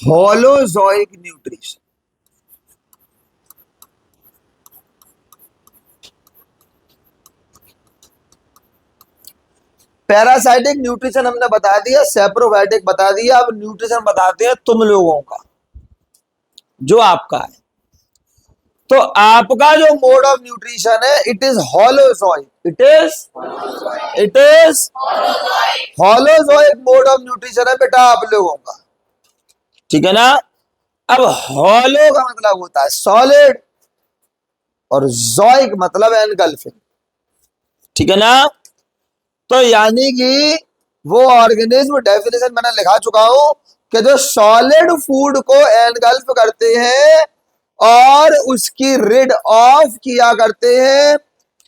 Holozoic nutrition. Parasitic nutrition हमने बता दिया, सेप्रोफाइटिक बता दिया। अब न्यूट्रिशन बताते हैं तुम लोगों का, जो आपका है। तो आपका जो मोड ऑफ न्यूट्रिशन है, it is holozoic. It is holozoic mode of nutrition है बेटा आप लोगों का, ठीक है ना। अब होलो का मतलब होता है सॉलिड, और जोइक मतलब एनगल्फिंग, ठीक है ना। तो यानी कि वो ऑर्गेनिज्म, डेफिनेशन मैंने लिखा चुका हूं कि जो सॉलिड फूड को एनगल्फ करते हैं और उसकी रिड ऑफ किया करते हैं,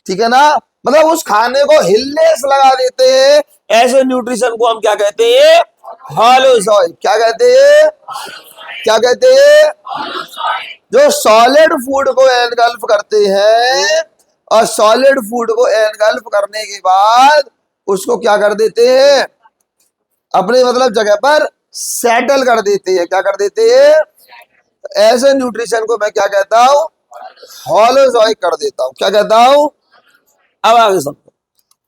ठीक है ना, मतलब उस खाने को हिलनेस लगा देते हैं, ऐसे न्यूट्रिशन को हम क्या कहते हैं? होलोजोइक। क्या कहते हैं? क्या कहते हैं? जो सॉलिड फूड को एनगल्फ करते हैं और सॉलिड फूड को एनगल्फ करने के बाद उसको क्या कर देते हैं? अपनी मतलब जगह पर सेटल कर देते हैं। क्या कर देते हैं? ऐसे न्यूट्रिशन को मैं क्या कहता हूं? होलोजोइक कर देता हूं। क्या कहता हूं? अब आगे समझो।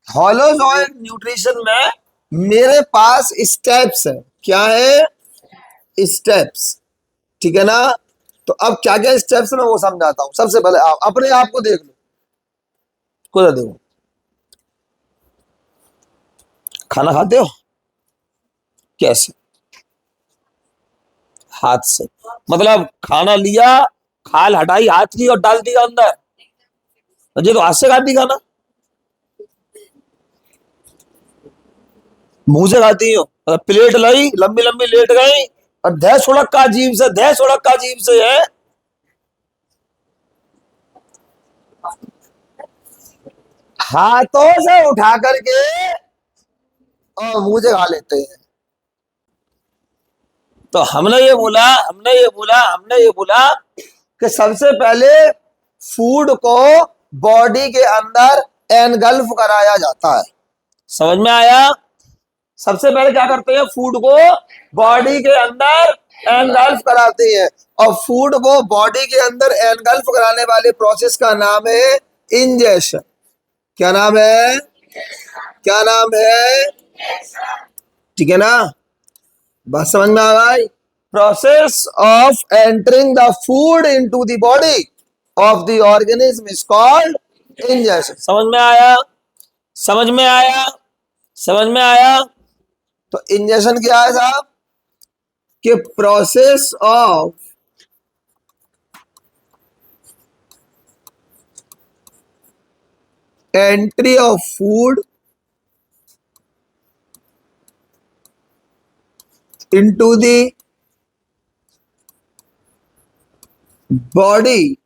होलोजोइक न्यूट्रिशन में मेरे पास स्टेप्स है। क्या है? स्टेप्स, ठीक है ना। तो अब क्या क्या स्टेप्स में वो समझाता हूं। सबसे पहले आप अपने आप को देख लो, खुद देखो। खाना खाते हो कैसे? हाथ से। मतलब खाना लिया, खाल हटाई हाथ की और डाल दिया अंदर, ये तो हाथ से खाती खाना। मुंह से खाती हो, प्लेट लाई, लंबी लंबी लेट गई और धै सुड़क का अजीब से, धै सुड़क का अजीब से है। हाथों से उठा करके और मुंह से खा लेते हैं। तो हमने ये बोला कि सबसे पहले फूड को बॉडी के अंदर एनगल्फ कराया जाता है। समझ में आया? सबसे पहले क्या करते हैं? फूड को बॉडी के अंदर एनगल्फ कराते हैं, और फूड को बॉडी के अंदर एनगल्फ कराने वाले प्रोसेस का नाम है इंजेशन। क्या नाम है? क्या नाम है? ठीक है ना, बात समझ में आ गई? Process of entering the food into the body of the organism is called ingestion. समझ में आया? समझ में आया? समझ में आया? तो इंजेशन क्या है साहब? कि process of entry of food into the body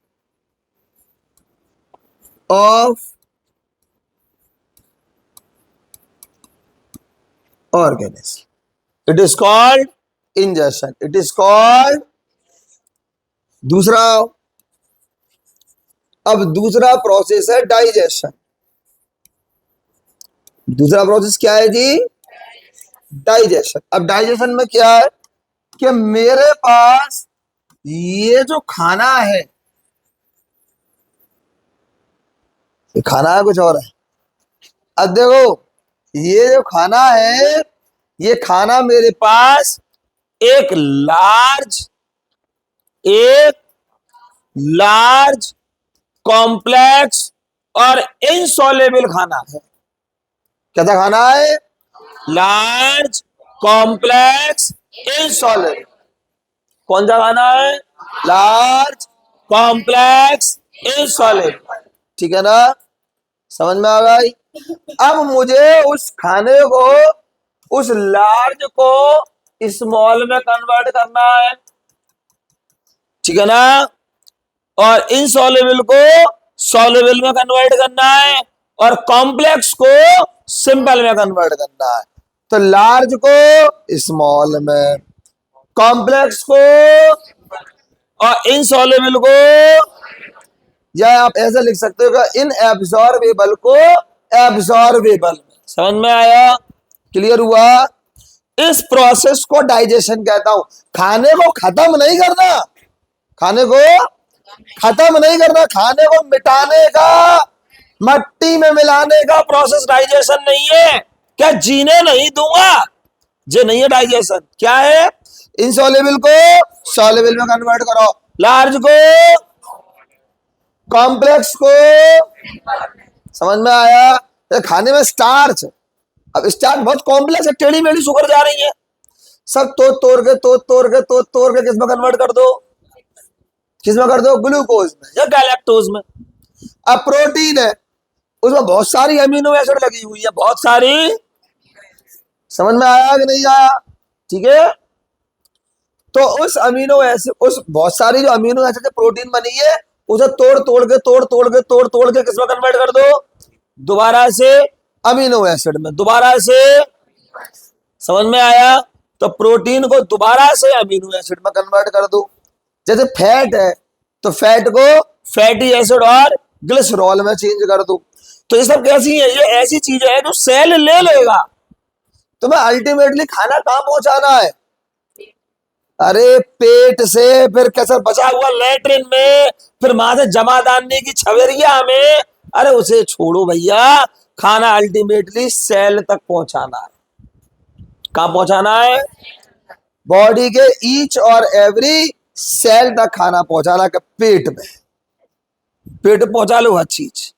of organism. It is called ingestion. It is called दूसरा। अब दूसरा प्रोसेस है डाइजेशन। दूसरा प्रोसेस क्या है जी? डाइजेशन। अब डाइजेशन में क्या है कि मेरे पास ये जो खाना है, ये खाना है कुछ और है। अब देखो, ये जो खाना है, ये खाना मेरे पास एक लार्ज कॉम्प्लेक्स और इनसॉल्युबल खाना है। कैसा खाना है? Large complex insoluble. कौन सा खाना है? लार्ज कॉम्प्लेक्स इनसॉल्युबल, ठीक है ना। समझ में आ गई? अब मुझे उस खाने को, उस लार्ज को स्मॉल में कन्वर्ट करना है, ठीक है ना, और इनसॉल्युबल को सॉल्युबल में कन्वर्ट करना है, और कॉम्प्लेक्स को सिंपल में कन्वर्ट करना है। तो लार्ज को स्मॉल में, कॉम्प्लेक्स को और इनसॉल्युबल को, या आप ऐसा लिख सकते हो इन एब्जॉर्बेबल को एब्जॉर्बेबल। समझ में आया? क्लियर हुआ? इस प्रोसेस को डाइजेशन कहता हूं। खाने को खत्म नहीं करना, खाने को खत्म नहीं करना, खाने को मिटाने का, मट्टी में मिलाने का प्रोसेस डाइजेशन नहीं है। क्या जीने नहीं दूंगा, ये नहीं है डाइजेशन। क्या है? इनसॉल्युबल को सॉल्युबल में कन्वर्ट करो, लार्ज को कॉम्प्लेक्स को। समझ में आया? तो खाने में स्टार्च, अब स्टार्च बहुत कॉम्प्लेक्स है, टेढ़ी मेढ़ी शुगर जा रही है, सब तोड़ के किस में कन्वर्ट कर दो, किस में कर दो? ग्लूकोज में या गैलेक्टोज में। अब प्रोटीन है, उसमें बहुत सारी अमीनो एसिड लगी हुई है, बहुत सारी। समझ में आया कि नहीं आया? ठीक है, तो उस अमीनो एसिड, उस बहुत सारी जो अमीनो एसिड प्रोटीन बनी है, उसे तोड़ के किस में कन्वर्ट कर दो? दोबारा से अमीनो एसिड में, दोबारा से। समझ में आया? तो प्रोटीन को दोबारा से अमीनो एसिड में कन्वर्ट कर दो। जैसे फैट है तो फैट को फैटी एसिड और ग्लिसरॉल में चेंज कर दो। तो ये सब कैसी है? ये ऐसी चीज है जो सेल ले लेगा। तुम्हें अल्टीमेटली खाना कहां पहुंचाना है? अरे पेट से, फिर कैसे बचा हुआ लेटरिन में, फिर वहां से जमादानी की छवेरिया में। अरे उसे छोड़ो भैया, खाना अल्टीमेटली सेल तक पहुंचाना है। कहां पहुंचाना है? बॉडी के ईच और एवरी सेल तक खाना पहुंचाना के पेट में। पेट पहुंचा लो हर चीज।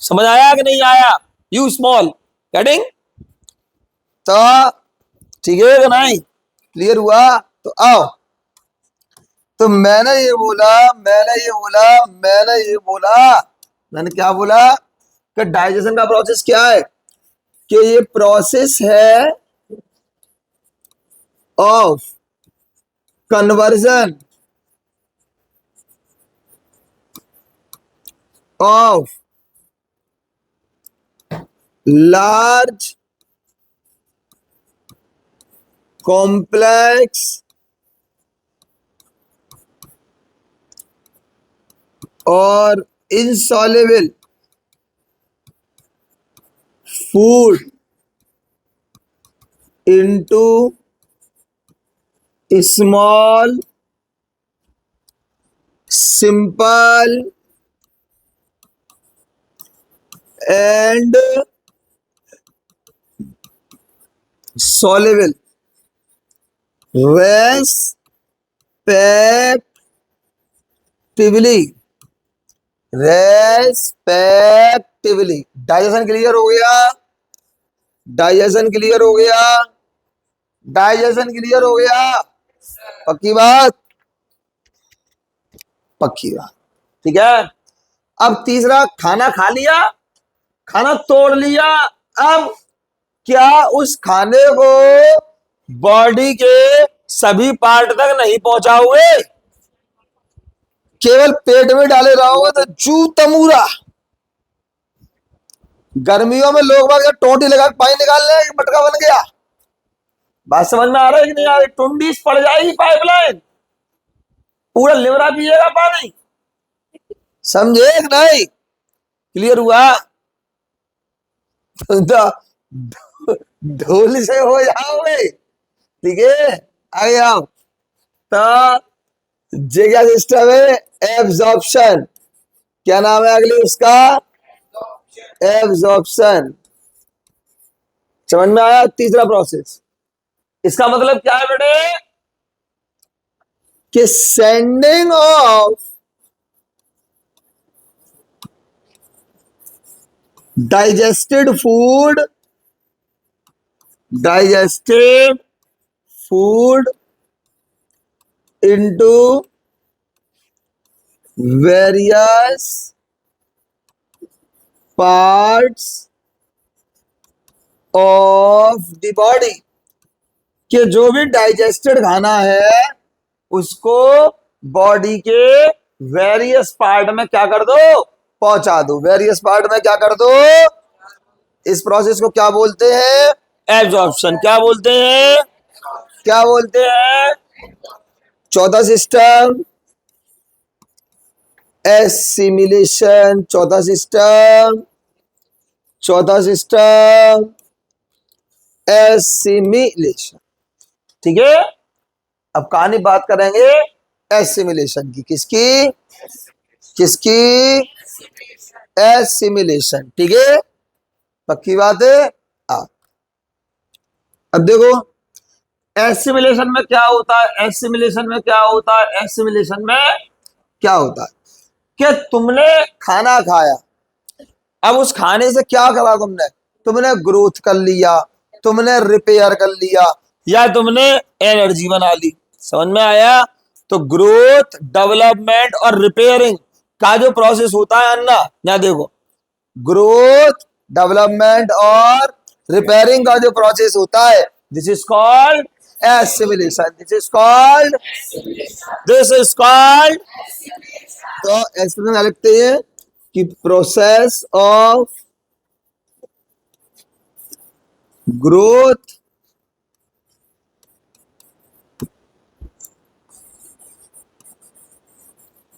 समझ आया कि नहीं आया? You small getting? तो ठीक है कि नहीं? क्लियर हुआ? तो आओ, तो मैंने ये बोला, मैंने क्या बोला कि डाइजेशन का प्रोसेस क्या है? कि ये प्रोसेस है of conversion of large complex और insoluble food into small simple and soluble respectively. Digestion clear हो गया? डाइजेशन क्लियर हो गया? डाइजेशन क्लियर हो गया? पक्की बात? पक्की बात। ठीक है, अब तीसरा, खाना खा लिया, खाना तोड़ लिया। अब क्या उस खाने को बॉडी के सभी पार्ट तक नहीं पहुंचाओगे, केवल पेट में डाले रहोगे तो जू तमूरा। गर्मियों में लोग बाग टोटी लगा पानी निकाल रहे हैं, मटका बन गया। बात समझ में आ रहा है कि नहीं आ रही? टुंडी पड़ जाएगी पाइपलाइन, पूरा लिवरा पिएगा पानी। समझे कि नहीं? क्लियर हुआ? ढोल से हो जाओगे। ठीक है, आगे आओ। तो ये क्या सिस्टम है? एब्जॉर्प्शन। क्या नाम है अगले उसका? एब्जॉर्प्शन। समझ में आया? तीसरा प्रोसेस। इसका मतलब क्या है बेटे? कि sending of digested food into various parts of the body। कि जो भी डाइजेस्टेड खाना है उसको बॉडी के वेरियस पार्ट में क्या कर दो? पहुंचा दो। वेरियस पार्ट में क्या कर दो? इस प्रोसेस को क्या बोलते हैं? एब्जॉर्प्शन। क्या बोलते हैं? क्या बोलते हैं? चौथा सिस्टम एसिमिलेशन। चौथा सिस्टम एसिमिलेशन। ठीक है, अब कहानी बात करेंगे एसिमिलेशन की। किसकी? किसकी? एसिमिलेशन। ठीक है, पक्की बात है। आ, अब देखो एसिमिलेशन में क्या होता है। एसिमिलेशन में क्या होता है? एसिमिलेशन में क्या होता है कि तुमने खाना खाया, अब उस खाने से क्या करा तुमने? तुमने ग्रोथ कर लिया, तुमने रिपेयर कर लिया, या तुमने एनर्जी बना ली। समझ में आया? तो ग्रोथ, डेवलपमेंट और रिपेयरिंग का जो प्रोसेस होता है अन्ना, यहाँ देखो, ग्रोथ, डेवलपमेंट और रिपेयरिंग का जो प्रोसेस होता है, this is called assimilation. This is called, this is called. तो ऐसे में क्या लिखते हैं कि process of growth,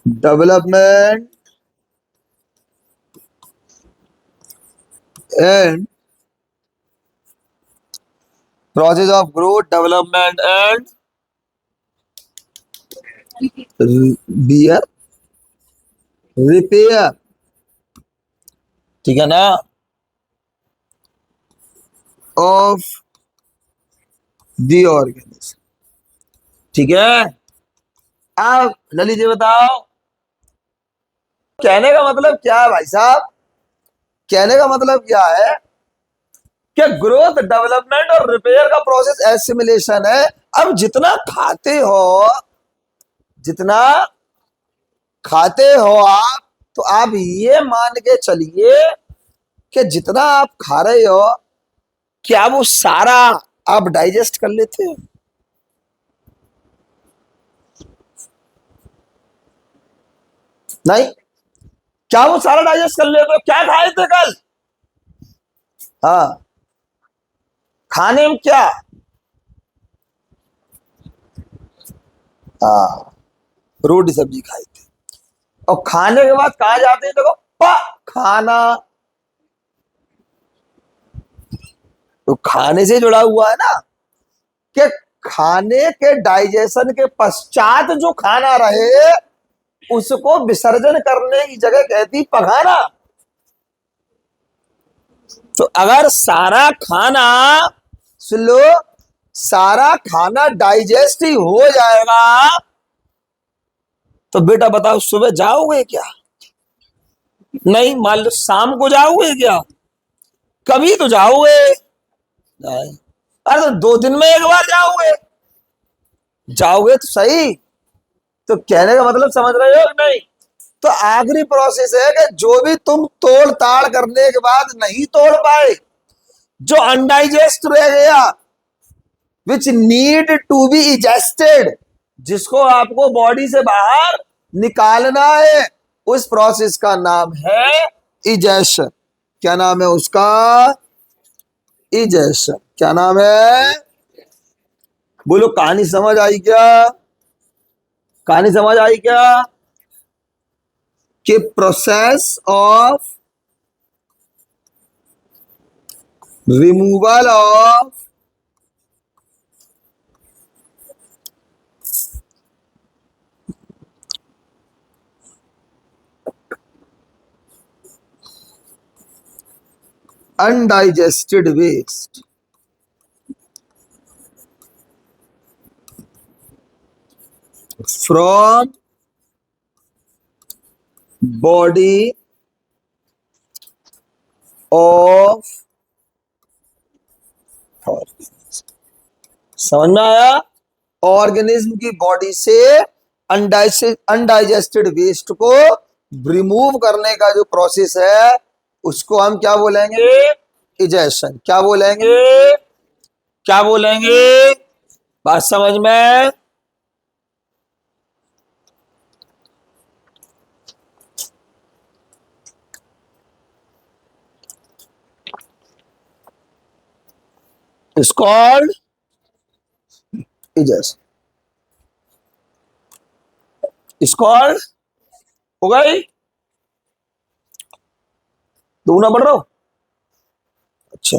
development and process of growth, development and wear repair. ठीक है ना? Of the organism. ठीक है, अब ललित जी बताओ, कहने का मतलब क्या है भाई साहब? कहने का मतलब क्या है कि ग्रोथ, डेवलपमेंट और रिपेयर का प्रोसेस एसिमिलेशन है। अब जितना खाते हो, जितना खाते हो आप, तो आप ये मान के चलिए कि जितना आप खा रहे हो, क्या वो सारा आप डाइजेस्ट कर लेते हो? नहीं। क्या वो सारा डाइजेस्ट कर लेते हो? क्या खाए थे कल? हाँ, खाने में क्या? हाँ, रोटी सब्जी खाई थी। और खाने के बाद कहा जाते हैं? देखो, खाना। तो खाने से जुड़ा हुआ है ना, कि खाने के डाइजेशन के पश्चात जो खाना रहे उसको विसर्जन करने की जगह कहती पखाना। तो अगर सारा खाना, सुन लो, सारा खाना डाइजेस्ट ही हो जाएगा, तो बेटा बताओ सुबह जाओगे क्या? नहीं। मान लो शाम को जाओगे क्या? कभी तो जाओगे। नहीं। अरे तो 2 दिन में एक बार जाओगे। जाओगे तो सही। तो कहने का मतलब समझ रहे हो कि नहीं? तो आखिरी प्रोसेस है कि जो भी तुम तोड़ ताड़ करने के बाद नहीं तोड़ पाए, जो अनडाइजेस्ट रह गया, विच नीड टू बी इजेस्टेड, जिसको आपको बॉडी से बाहर निकालना है, उस प्रोसेस का नाम है इजेशन। क्या नाम है उसका? इजेशन। क्या नाम है? बोलो, कहानी समझ आई क्या? कहानी समझ आई क्या? कि process of removal of undigested waste from body of organism। समझ में आया? ऑर्गेनिज्म की बॉडी से अनडाइजेस्टेड वेस्ट को रिमूव करने का जो प्रोसेस है, उसको हम क्या बोलेंगे? इजेशन। क्या बोलेंगे? क्या बोलेंगे? बात समझ में? Is called egestion. Is called, हो गई? दूना पढ़ रहा हो? अच्छा,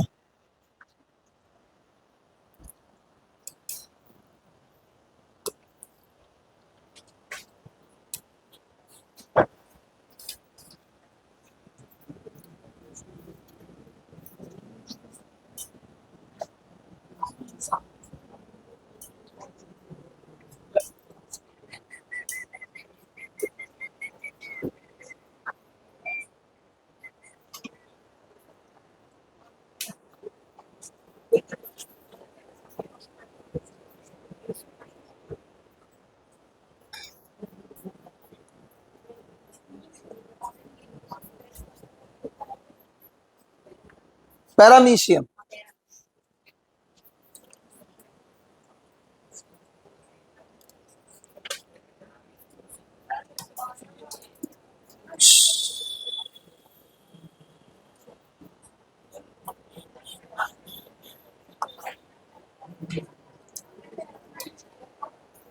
पैरामीशियम।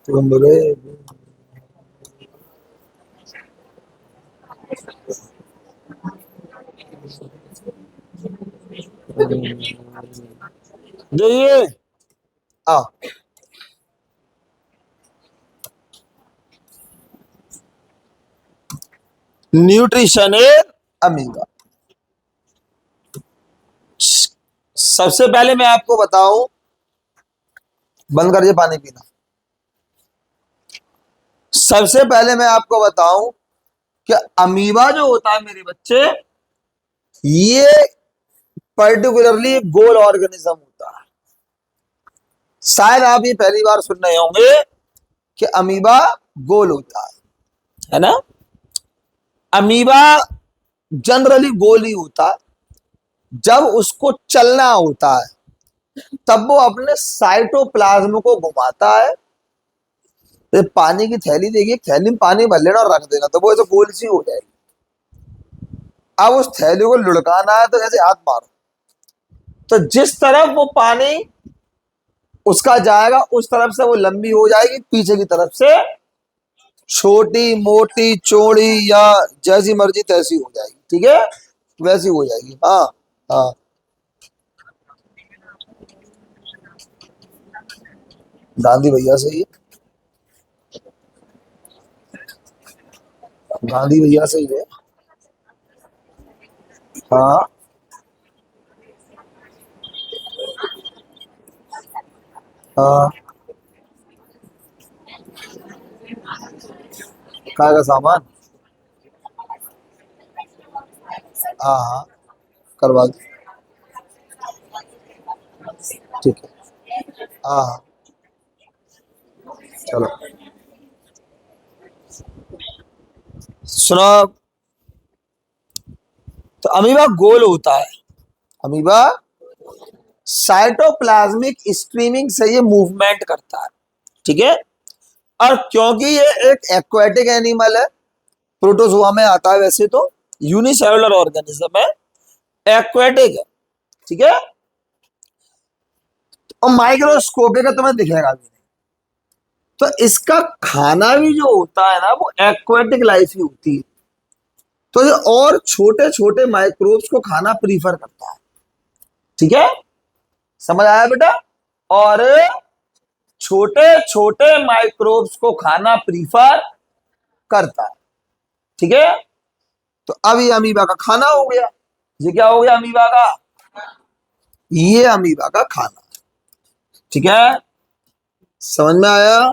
तुमरे देखिए आ न्यूट्रिशन है अमीबा। सबसे पहले मैं आपको बताऊं, बंद कर दिए पानी पीना। सबसे पहले मैं आपको बताऊं कि अमीबा जो होता है मेरे बच्चे, ये पर्टिकुलरली एक गोल ऑर्गेनिज्म होता है। शायद आप ये पहली बार सुन रहे होंगे कि अमीबा गोल होता है ना। अमीबा जनरली गोल ही होता है। जब उसको चलना होता है तब वो अपने साइटोप्लाज्म को घुमाता है। तो पानी की थैली देखिए, थैली में पानी भर लेना और रख देना तो वो ऐसे गोल सी हो जाएगी। अब उस थैली को लुढ़काना है तो ऐसे हाथ मारो, तो जिस तरफ वो पानी उसका जाएगा उस तरफ से वो लंबी हो जाएगी, पीछे की तरफ से छोटी मोटी चौड़ी या जैसी मर्जी तैसी हो जाएगी। ठीक है, वैसी हो जाएगी। हाँ हाँ, गांधी भैया से ही, गांधी भैया से ही है। हाँ हाँ, काय का सामान। हाँ हाँ, करवा दो। ठीक है। हाँ हाँ, चलो सुनो। तो अमीबा गोल होता है। अमीबा साइटोप्लाज्मिक स्ट्रीमिंग से ये मूवमेंट करता है। ठीक है, और क्योंकि ये एक एक्वाटिक एनिमल है, प्रोटोजोआ में आता है, वैसे तो यूनिसेलुलर ऑर्गेनिज्म है, एक्वाटिक है। ठीक है, और माइक्रोस्कोपिक है, तुम्हें दिखेगा भी नहीं। तो इसका खाना भी जो होता है ना वो एक्वाटिक लाइफ ही होती है। तो ये और छोटे छोटे माइक्रोब्स को खाना प्रीफर करता है। ठीक है, समझ आया बेटा। और छोटे छोटे माइक्रोब्स को खाना प्रीफर करता है। ठीक है, तो अब ये अमीबा का खाना हो गया। ये क्या हो गया अमीबा का? ये अमीबा का खाना। ठीक है, समझ में आया?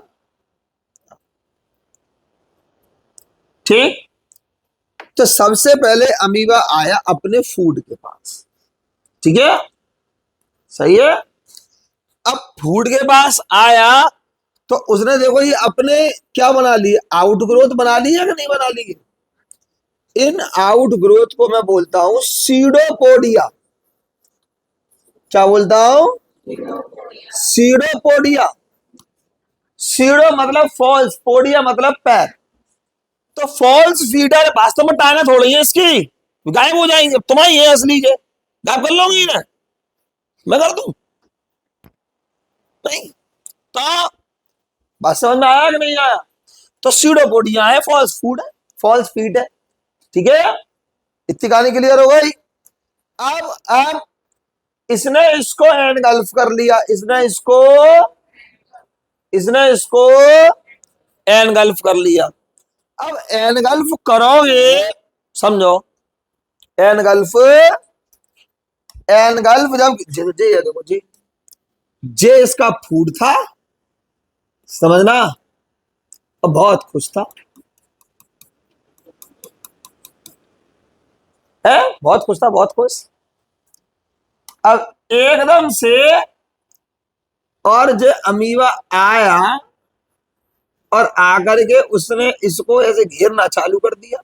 ठीक, तो सबसे पहले अमीबा आया अपने फूड के पास। ठीक है, सही है। अब फूड के पास आया तो उसने देखो ये अपने क्या बना लिए, आउटग्रोथ बना ली है कि नहीं बना ली? इन आउटग्रोथ को मैं बोलता हूं सीडोपोडिया। क्या बोलता हूं? सीडोपोडिया। सीडो मतलब फॉल्स, पोडिया मतलब पैर। तो फॉल्स फीडर वास्तव में टांगे थोड़ी है इसकी, गायब हो जाएंगे। तुम्हारी है असली है, गायब कर लोगी ना, मैं कर दूं? नहीं। तो बात समझ में आया कि नहीं आया? तो सीडोपोडिया है, फॉल्स फूड है, फॉल्स फीड है। ठीक है, इतनी कहानी क्लियर हो गई। अब इसने इसको एनगल्फ कर लिया, इसने इसको एनगल्फ कर लिया। अब एनगल्फ करोगे, समझो, एनगल्फ, एनगल्फ जब जे देखो जी, जे इसका फूड था, समझना, और बहुत खुश था, है, बहुत खुश था, बहुत खुश। अब एकदम से और जो अमीबा आया और आकर के उसने इसको ऐसे घेरना चालू कर दिया।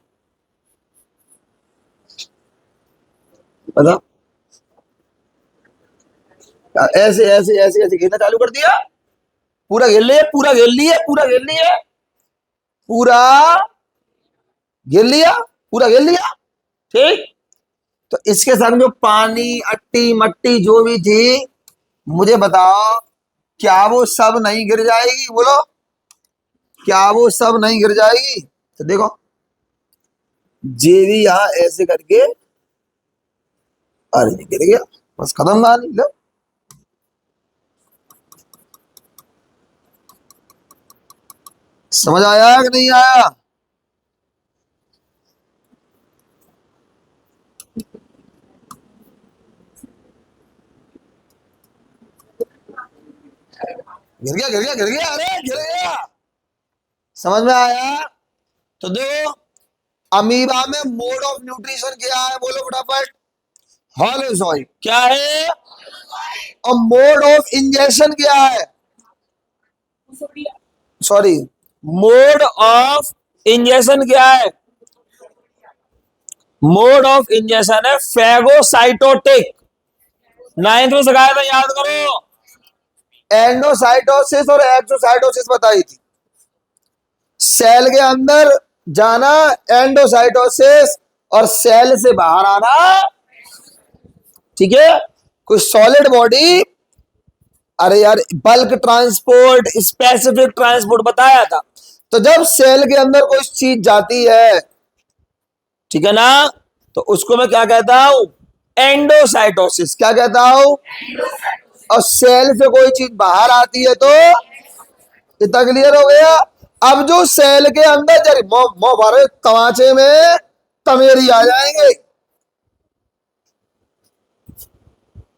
बता, ऐसे ऐसे ऐसे ऐसे घेरना चालू कर दिया, पूरा घेर लिए, पूरा घेर लिए, पूरा घेर लिए, पूरा घेर लिया, पूरा घेर लिया। ठीक, तो इसके संग जो पानी अट्टी मट्टी जो भी थी, मुझे बताओ क्या वो सब नहीं गिर जाएगी? बोलो, क्या वो सब नहीं गिर जाएगी? तो देखो, जे भी यहां ऐसे करके, अरे गिर गया, बस खत्म कहानी। लो, समझ आया कि नहीं आया? गिर गया, गिर गया, गिर गया, अरे गिर गया। समझ में आया? तो देखो, अमीबा में मोड ऑफ न्यूट्रिशन क्या है? बोलो फटाफट। हॉलोजोइक क्या है? और मोड ऑफ इंजेक्शन क्या है? सॉरी, मोड ऑफ इंजेक्शन क्या है? मोड ऑफ इंजेक्शन है फैगोसाइटोटिक। नाइन्थ में सिखाया था, याद करो। एंडोसाइटोसिस और एक्सोसाइटोसिस बताई थी। सेल के अंदर जाना एंडोसाइटोसिस, और सेल से बाहर आना, ठीक है, कोई सॉलिड बॉडी, अरे यार बल्क ट्रांसपोर्ट, स्पेसिफिक ट्रांसपोर्ट बताया था। तो जब सेल के अंदर कोई चीज जाती है, ठीक है ना, तो उसको मैं क्या कहता हूं? एंडोसाइटोसिस। क्या कहता हूं? और सेल से कोई चीज बाहर आती है तो, इतना क्लियर हो गया? अब जो सेल के अंदर जरी मो भरे तमाचे में तमेरी आ जाएंगे,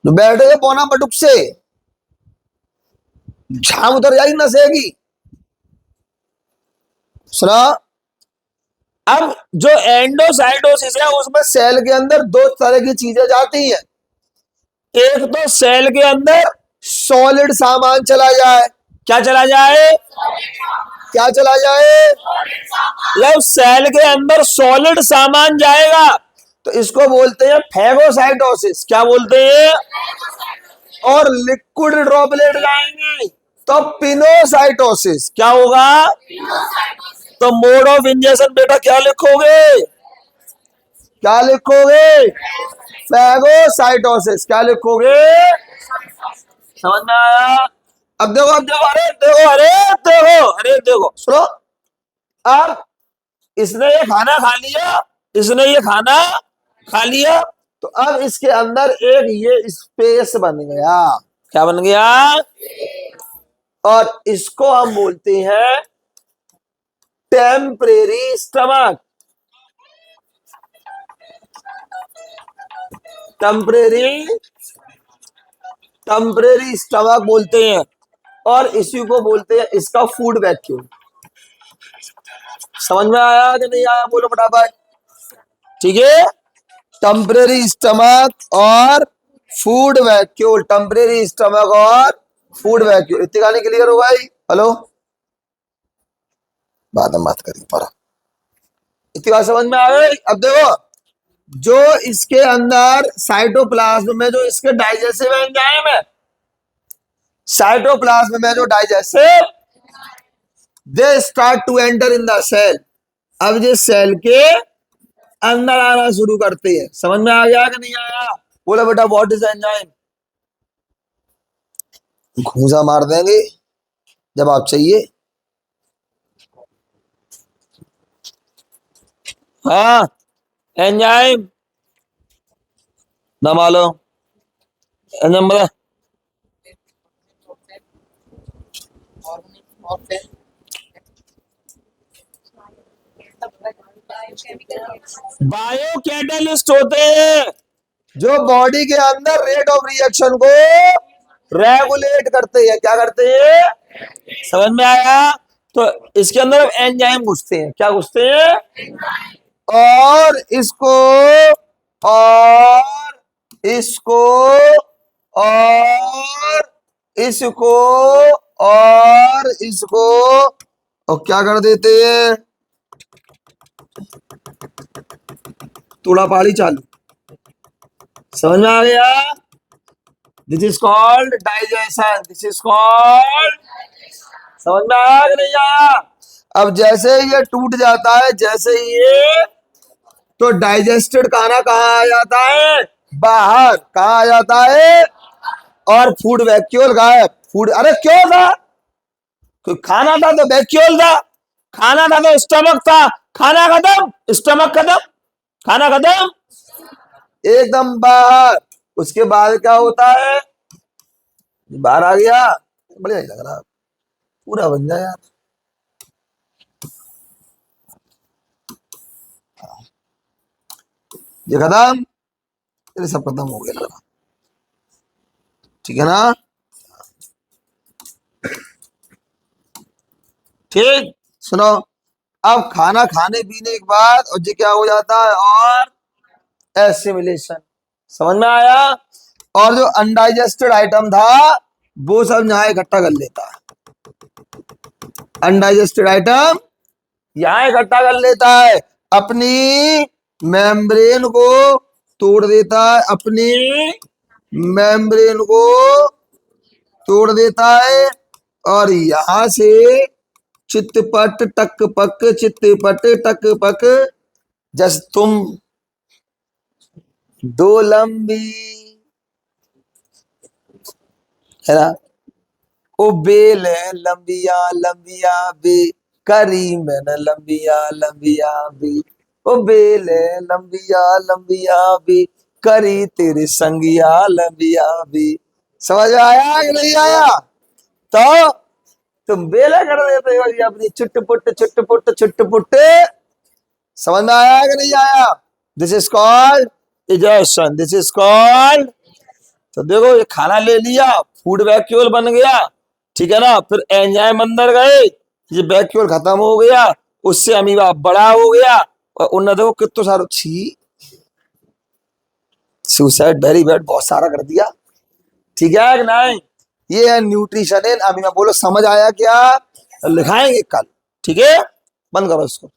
तो बैठे पौना बटुक से झाम उतर जाएगी नशे की। सुना? अब जो एंडोसाइटोसिस है उसमें सेल के अंदर दो तरह की चीजें जाती हैं। एक तो सेल के अंदर सॉलिड सामान चला जाए। क्या चला जाए? क्या चला जाए? जब सेल के अंदर सॉलिड सामान जाएगा तो इसको बोलते हैं फैगोसाइटोसिस। क्या बोलते हैं? और लिक्विड ड्रॉपलेट जाएंगे तो पिनोसाइटोसिस। क्या होगा? तो मोड ऑफ इंजेक्शन बेटा क्या लिखोगे? क्या लिखोगे? फैगोसाइटोसिस। क्या लिखोगे? समझ में आया? अब देखो, अब देखो, अरे देखो, अरे देखो, अरे देखो, सुनो। अब इसने ये खाना खा लिया, इसने ये खाना खा लिया, तो अब इसके अंदर एक ये स्पेस बन गया। क्या बन गया? और इसको हम बोलते हैं temporary stomach. Temporary temporary stomach बोलते हैं, और इसी को बोलते हैं इसका फूड वैक्यूम। समझ में आया कि नहीं आया? बोलो फटाफट। ठीक है, टेम्परेरी स्टमक और फूड वैक्यूल। टेम्परेरी स्टमक और फूड वैक्यूल। इतनी कहानी क्लियर हो गई? हेलो, बात हम बात करेंगे पर इतनी बात समझ में आ गई? अब देखो, जो इसके अंदर साइटोप्लाज्म में जो इसके डाइजेस्टिव एंजाइम है, साइटोप्लाज्म में जो digestive, they start to enter in the cell. अब ये सेल के अंदर आना शुरू करते हैं। समझ में आ गया कि नहीं आया? बोला बेटा, व्हाट इज एंजाइम? घूसा मार देंगे जब आप चाहिए। हाँ, एंजाइम ना मालूम, एंजाइम बता। बायो कैटलिस्ट होते हैं जो बॉडी के अंदर रेट ऑफ रिएक्शन को रेगुलेट करते हैं। क्या करते हैं? समझ में आया? तो इसके अंदर एंजाइम घुसते हैं। क्या घुसते हैं? और इसको, और इसको, और इसको, और इसको, और क्या कर देते हैं? तोड़ा पाड़ी चालू। समझ में आ गया? This is called digestion, this is called, समझ में आया कि नहीं आया? अब जैसे ही ये टूट जाता है, जैसे ही ये, तो डाइजेस्टेड खाना कहाँ आ जाता है? बाहर। कहाँ आ जाता है? और फूड वैक्यूल गायब। फूड, अरे क्यों था? कोई खाना था तो वैक्यूल था, खाना था तो स्टमक था, खाना खत्म स्टमक खत्म, खाना खत्म एकदम बाहर। उसके बाद क्या होता है? बाहर आ गया, बढ़िया लग रहा, पूरा बन जाए यार। ये खत्म, ये सब खत्म हो गया लग रहा, ठीक है ना? ठीक, सुनो, अब खाना खाने पीने के बाद और ये क्या हो जाता है? और एसिमिलेशन, समझ में आया? और जो अनडाइजेस्टेड आइटम था वो सब यहाँ इकट्ठा कर लेता है, अनडाइजेस्टेड आइटम यहाँ इकट्ठा कर लेता है, अपनी मेम्ब्रेन को तोड़ देता है, अपनी मेम्ब्रेन को तोड़ देता है, और यहां से चित्तपट टक पक, चित्तपट टक पक, जस तुम दो लंबी, है ना, ओ बेल है लंबिया लंबिया बे, करी मैंने लंबिया लंबिया बे, ओ बेल है लंबिया लंबिया बे, करी तेरे संगिया लंबिया बे। समझ में आया कि नहीं आया? तो तुम बेला कर देते हो ये अपनी चुटपुट चुटपुट चुटपुट। समझ में आया कि नहीं आया? This is called egestion, this is called. तो देखो ये खाना ले लिया, फूड वैक्यूल बन गया, ठीक है ना? फिर एंजाइम अंदर गए, ये वैक्यूल खत्म हो गया, उससे अमीबा बड़ा हो गया, और उन्होंने देखो कितना सारा छी, सुसाइड वेरी बैड, बहुत सारा कर दिया, ठीक है कि नहीं? ये है न्यूट्रिशन इन अमीबा। बोलो समझ आया क्या? लिखाएंगे कल, ठीक है? बंद करो इसको।